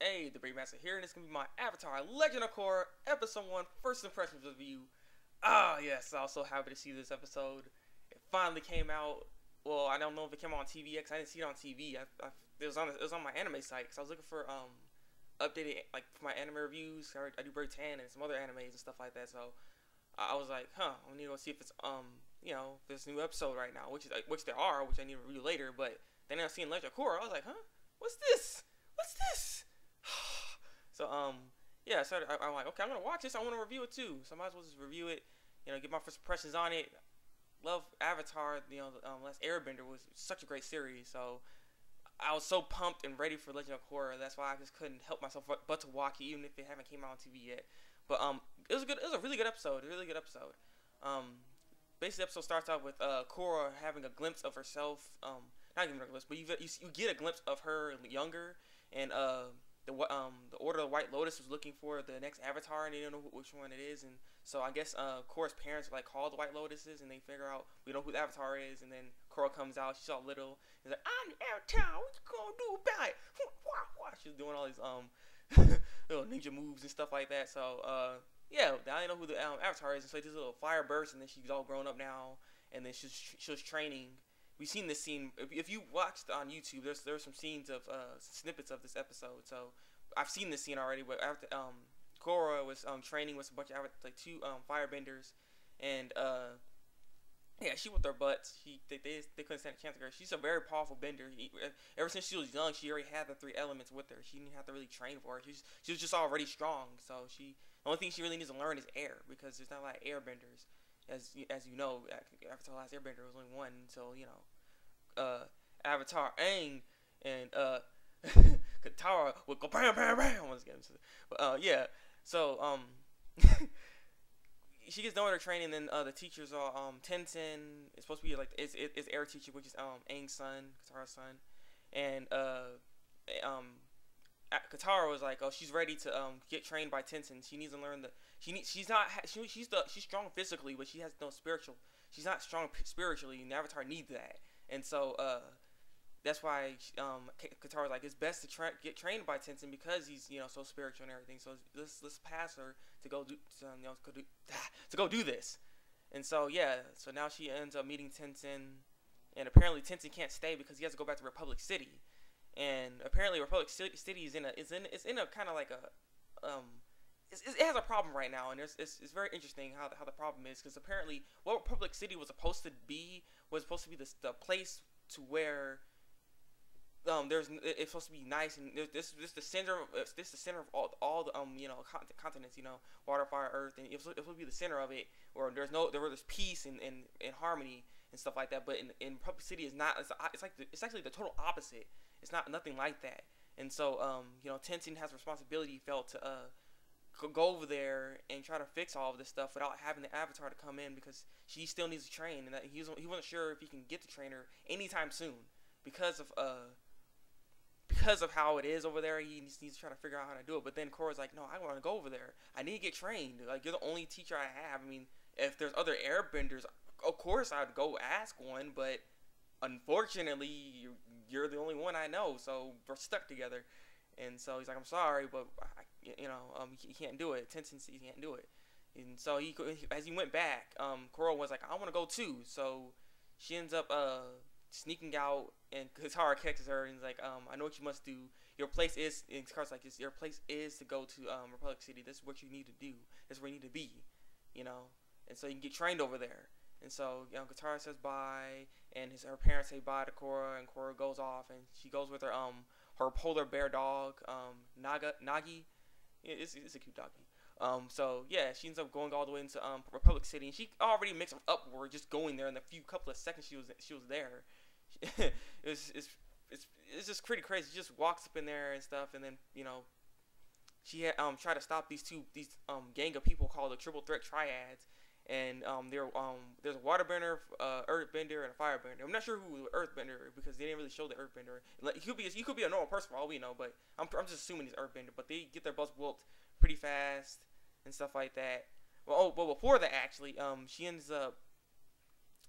Hey, Thabreakmasta here, and it's gonna be my Avatar Legend of Korra Episode 1 First Impressions review. Yes, I'm so happy to see this episode. It finally came out. Well, I don't know if it came out on TV because I didn't see it on TV. It was on my anime site because I was looking for updated like for my anime reviews. I do Break 10 and some other animes and stuff like that. So I was like, I need to go see if it's if there's a new episode right now, which there are, which I need to review later. But then I seen Legend of Korra, I was like, what's this? What's this? So yeah, so I'm like, okay, I'm gonna watch this. I want to review it too, so I might as well just review it. Get my first impressions on it. Love Avatar. Last Airbender was such a great series, so I was so pumped and ready for Legend of Korra. That's why I just couldn't help myself but to watch it, even if it haven't came out on TV yet. But it was good. It was a really good episode. A really good episode. Basically, the episode starts out with Korra having a glimpse of herself. Not even a glimpse, but you get a glimpse of her younger, and the Order of the White Lotus was looking for the next Avatar, and they don't know which one it is. And so I guess Korra's parents are like called the White Lotuses, and they figure out we know who the Avatar is. And then Korra comes out, she's all little, and like, I'm the Avatar. What you gonna do about it? She's doing all these little ninja moves and stuff like that. So yeah, now I know who the Avatar is. And so this little fire burst, and then she's all grown up now, and then she was training. We've seen this scene. If you watched on YouTube, there's some scenes of snippets of this episode. So I've seen this scene already. But after Korra was training with a bunch of two firebenders, and yeah, she whipped their butts. They couldn't stand a chance against her. She's a very powerful bender. Ever since she was young, she already had the three elements with her. She didn't have to really train for it. She was just already strong. So the only thing she really needs to learn is air, because there's not a lot of airbenders. As you know, Avatar: Last Airbender was only one until Avatar Aang and Katara would go bam bam bam. But yeah, so she gets done with her training. Then the teachers are Tensen is supposed to be like is air teacher, which is Aang's son, Katara's son, and Katara was like, oh, she's ready to get trained by Tensen. She needs to learn she's strong physically, but she has no spiritual. She's not strong spiritually, and Avatar needs that. And so that's why Katara's like, it's best to get trained by Tensen because he's so spiritual and everything. So let's pass her to go do this. And so yeah, so now she ends up meeting Tensen, and apparently Tensen can't stay because he has to go back to Republic City. And apparently Republic City is in a kind of like it has a problem right now, and it's very interesting how the problem is, because apparently what Republic City was supposed to be the place to where it's supposed to be nice, and this the center of all the continents, water, fire, earth, and it's supposed to be the center of it, where there's peace and harmony and stuff like that. But in Republic City is not. It's actually the total opposite. It's nothing like that. And so Tensen has responsibility felt to go over there and try to fix all of this stuff without having the Avatar to come in, because she still needs to train, and that he wasn't sure if he can get the trainer anytime soon because of how it is over there. He needs to try to figure out how to do it. But then Korra's like, no, I want to go over there. I need to get trained. Like, you're the only teacher I have. I mean, if there's other airbenders, of course I'd go ask one, but unfortunately you're the only one I know, so we're stuck together. And so he's like, I'm sorry, but he can't do it. Tensen he can't do it. And so as he went back, Korra was like, I want to go too. So she ends up sneaking out, and Katara catches her and is like, I know what you must do. Your place is, and Katara's like, your place is to go to Republic City. This is what you need to do. This is where you need to be, and so you can get trained over there. And so Katara says bye, and her parents say bye to Korra, and Korra goes off, and she goes with her polar bear dog, Nagi. It's a cute doggy. So yeah, she ends up going all the way into Republic City, and she already makes an upward just going there in the couple of seconds she was there. It's just pretty crazy. She just walks up in there and stuff, and then she had tried to stop these gang of people called the Triple Threat Triads. And there's a waterbender, earthbender, and a firebender. I'm not sure who the earthbender, because they didn't really show the earthbender. Like, he could be a normal person for all we know, but I'm just assuming he's earthbender. But they get their butts whooped pretty fast and stuff like that. Well, before that, actually, she ends up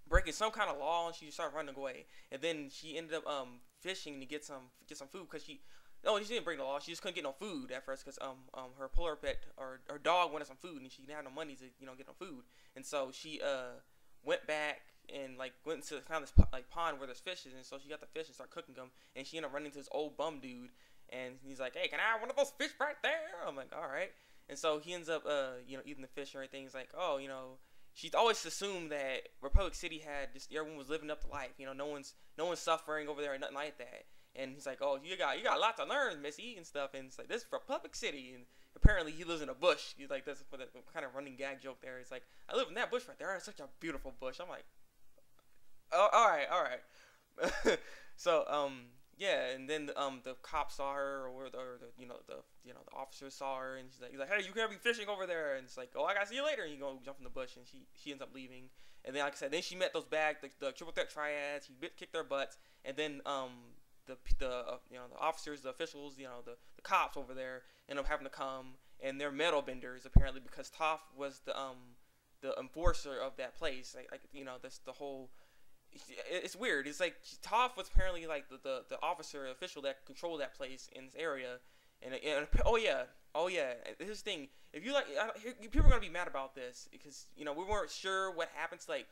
breaking some kind of law, and she started running away. And then she ended up fishing to get some food, because No, she didn't break the law. She just couldn't get no food at first because her polar pet or her dog wanted some food and she didn't have no money to get no food. And so she went back and like went to found this like pond where there's fishes, and so she got the fish and started cooking them. And she ended up running into this old bum dude, and he's like, "Hey, can I have one of those fish right there?" I'm like, "All right." And so he ends up eating the fish and everything. He's like, "Oh, she's always assumed that Republic City had just everyone was living up to life. No one's suffering over there or nothing like that." And he's like, "Oh, you got a lot to learn, Missy," and stuff. And it's like, "This is Republic City." And apparently he lives in a bush. He's like, that's the kind of running gag joke there. It's like, "I live in that bush right there. It's such a beautiful bush." I'm like, "Oh, all right." So yeah, and then the cops saw her, or the officers saw her, and he's like, "Hey, you can't be fishing over there." And it's like, "Oh, I gotta see you later." And you go jump in the bush, and she ends up leaving. And then, like I said, then she met those the triple threat triads. She kicked their butts, and then the officers, the officials, the cops over there end up having to come, and they're metal benders apparently because Toph was the enforcer of that place. That's the whole. It's weird. It's like Toph was apparently like the officer, official that controlled that place in this area, and oh yeah, this thing. If you people are gonna be mad about this because we weren't sure what happened to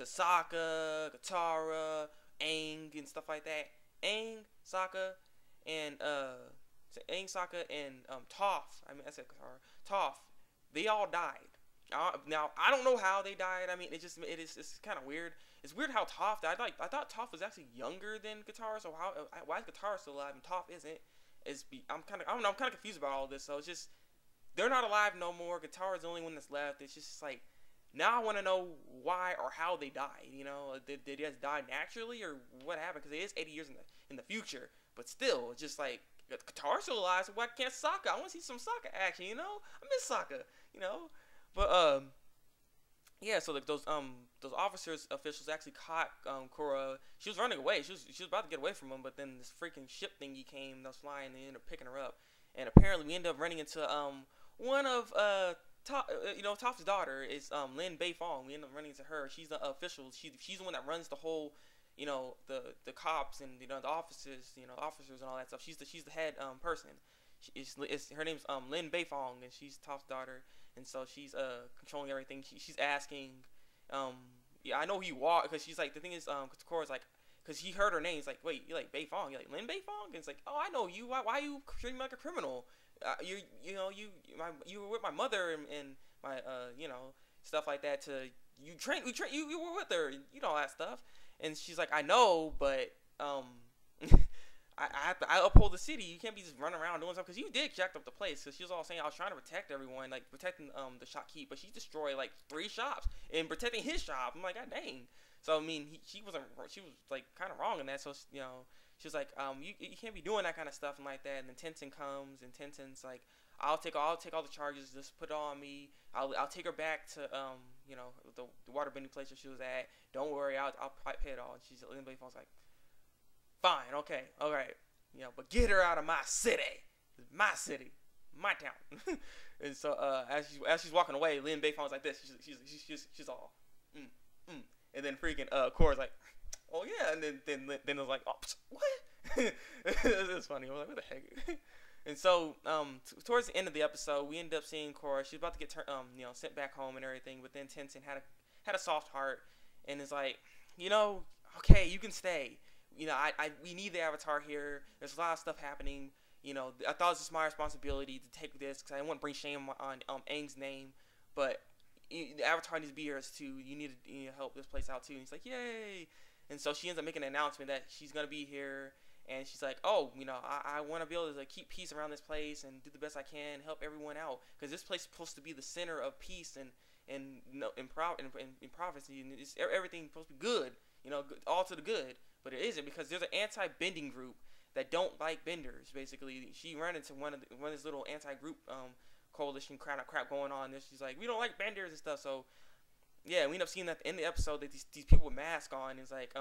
Sokka, Katara, Aang, and stuff like that. Aang, Sokka, and Toph. I mean, I said Katara. Toph. They all died. Now I don't know how they died. I mean, it's kind of weird. It's weird how Toph died. I thought Toph was actually younger than Katara. So why is Katara still alive and Toph isn't? I'm kind of confused about all this. So it's just they're not alive no more. Katara's the only one that's left. It's just like now I want to know why or how they died. Did they just die naturally or what happened? Because it is 80 years in the future. But still, it's just like Katara's still alive. So why can't Sokka? I want to see some Sokka action. I miss Sokka. But yeah. So those officers officials actually caught Korra. She was running away. She was about to get away from them, but then this freaking ship thingy came that was flying, and they ended up picking her up. And apparently, we ended up running into one of Toph's daughter is Lin Beifong. We ended up running into her. She's the official. She's the one that runs the whole, the cops and the officers, officers and all that stuff. She's the head person. Her name's Lin Beifong, and she's Toph's daughter, and so she's controlling everything. She's asking, yeah, I know who you are, because she's like, the thing is, Korra's like, because he heard her name, he's like, wait, you like Beifong? You like Lin Beifong? And it's like, oh, I know you. Why are you treating me like a criminal? You were with my mother and my stuff like that. You were with her, all that stuff. And she's like, I know, but I uphold the city. You can't be just running around doing stuff, because you did jack up the place. Because she was all saying I was trying to protect everyone, like protecting the shopkeep, but she destroyed like 3 shops and protecting his shop. I'm like, God dang. So I mean, she was like kind of wrong in that. So she was like, you can't be doing that kind of stuff and like that. And then Tensen comes, and Tensen's like, I'll take all the charges. Just put it on me. I'll take her back to the waterbending place where she was at. Don't worry, I'll pay it all. And she's like, fine, okay, all right, but get her out of my city. It's my city, my town. And so as she's walking away, Lin Beifong's like this. She's all, and then freaking Korra's like, oh yeah, and then it was like, oh, what? It's funny. I was like, what the heck? And so towards the end of the episode, we ended up seeing Korra. She's about to get sent back home and everything, but then Tensen had a soft heart and is like, okay, you can stay. We need the Avatar here. There's a lot of stuff happening. I thought it was just my responsibility to take this because I didn't want to bring shame on Aang's name, but the Avatar needs to be here too. You need to help this place out too. And he's like, yay! And so she ends up making an announcement that she's gonna be here, and she's like, oh, I want to be able to keep peace around this place and do the best I can, help everyone out, because this place is supposed to be the center of peace and prophecy, and everything supposed to be good, all to the good. But it isn't, because there's an anti-bending group that don't like benders. Basically, she ran into one of this little anti-group coalition crap going on. And she's like, we don't like benders and stuff. So yeah, we end up seeing that in the episode that these people with masks on is like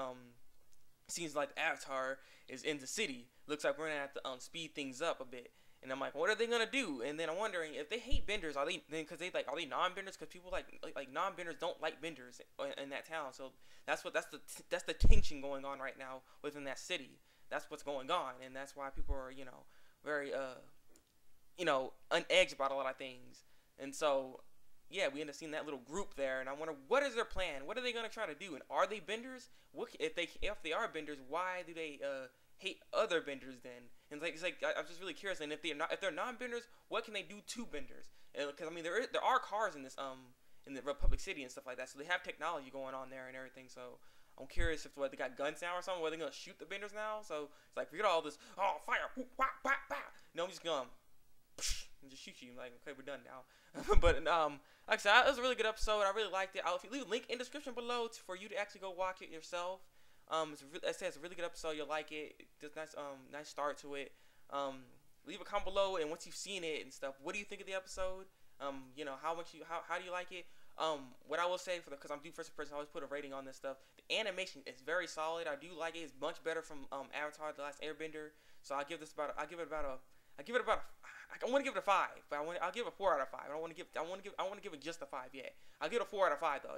seems like the Avatar is in the city. Looks like we're gonna have to speed things up a bit. And I'm like, what are they gonna do? And then I'm wondering if they hate benders, are they non-benders? Because people like non-benders don't like benders in that town. So that's the tension going on right now within that city. that's what's going on, and that's why people are, very unedged about a lot of things. And so yeah, we end up seeing that little group there, and I wonder, what is their plan? What are they gonna try to do? And are they benders? What if they are benders? Why do they hate other benders then? And it's like I'm just really curious. And if they're non-benders, what can they do to benders? Because I mean, there are cars in this in the Republic City and stuff like that, so they have technology going on there and everything. So I'm curious if they got guns now or something. Where they gonna shoot the benders now? So it's like, forget all this. Oh, fire! Whoop, wah, bah, bah. No, I'm just gonna and just shoot you. Like, okay, we're done now. But like I said, it was a really good episode. I really liked it. I'll leave a link in the description below for you to actually go watch it yourself. It's a really good episode. You'll like it. Just nice start to it. Leave a comment below, and once you've seen it and stuff, what do you think of the episode? How do you like it? What I will say, because I'm due first impression, I always put a rating on this stuff. The animation is very solid. I do like it. It's much better from Avatar: The Last Airbender. So I want to give it a 5, but I'll give it a 4 out of 5. I want to give it just a 5 yet. I'll give it a 4 out of 5 though.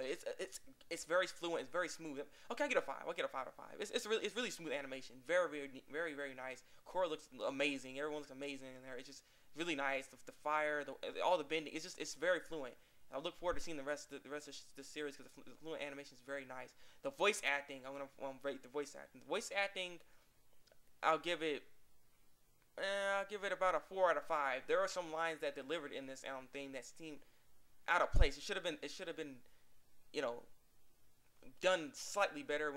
It's very fluent. It's very smooth. Okay, I'll get a 5. I'll get a 5 out of 5. It's really smooth animation. Very, very, very, very nice. Korra looks amazing. Everyone looks amazing in there. It's just really nice. The fire, all the bending. It's very fluent. I look forward to seeing the rest of the series, because the fluent animation is very nice. The voice acting, I'm gonna rate the voice acting. The voice acting, I'll give it about a 4 out of 5. There are some lines that delivered in this thing that seemed out of place. It should have been, done slightly better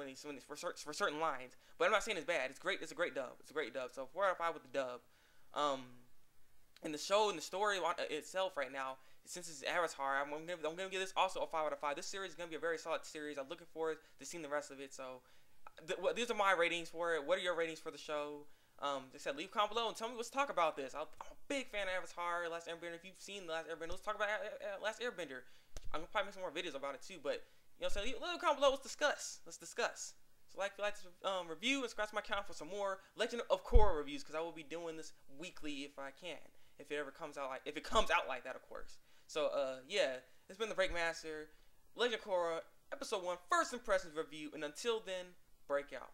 for certain lines. But I'm not saying it's bad. It's great. It's a great dub. So 4 out of 5 with the dub. And the show and the story itself right now, since it's Avatar, I'm gonna give this also a 5 out of 5. This series is gonna be a very solid series. I'm looking forward to seeing the rest of it. So these are my ratings for it. What are your ratings for the show? Like I said, leave a comment below and tell me, let's talk about this. I'm a big fan of Avatar: Last Airbender. If you've seen The Last Airbender, let's talk about Last Airbender. I'm gonna probably make some more videos about it too. But so leave a comment below. Let's discuss. So like this review, and subscribe to my channel for some more Legend of Korra reviews, because I will be doing this weekly if I can. If it ever comes out like that, of course. So yeah, it's been the Thabreakmasta, Legend of Korra, episode 1, first impressions review, and until then, break out.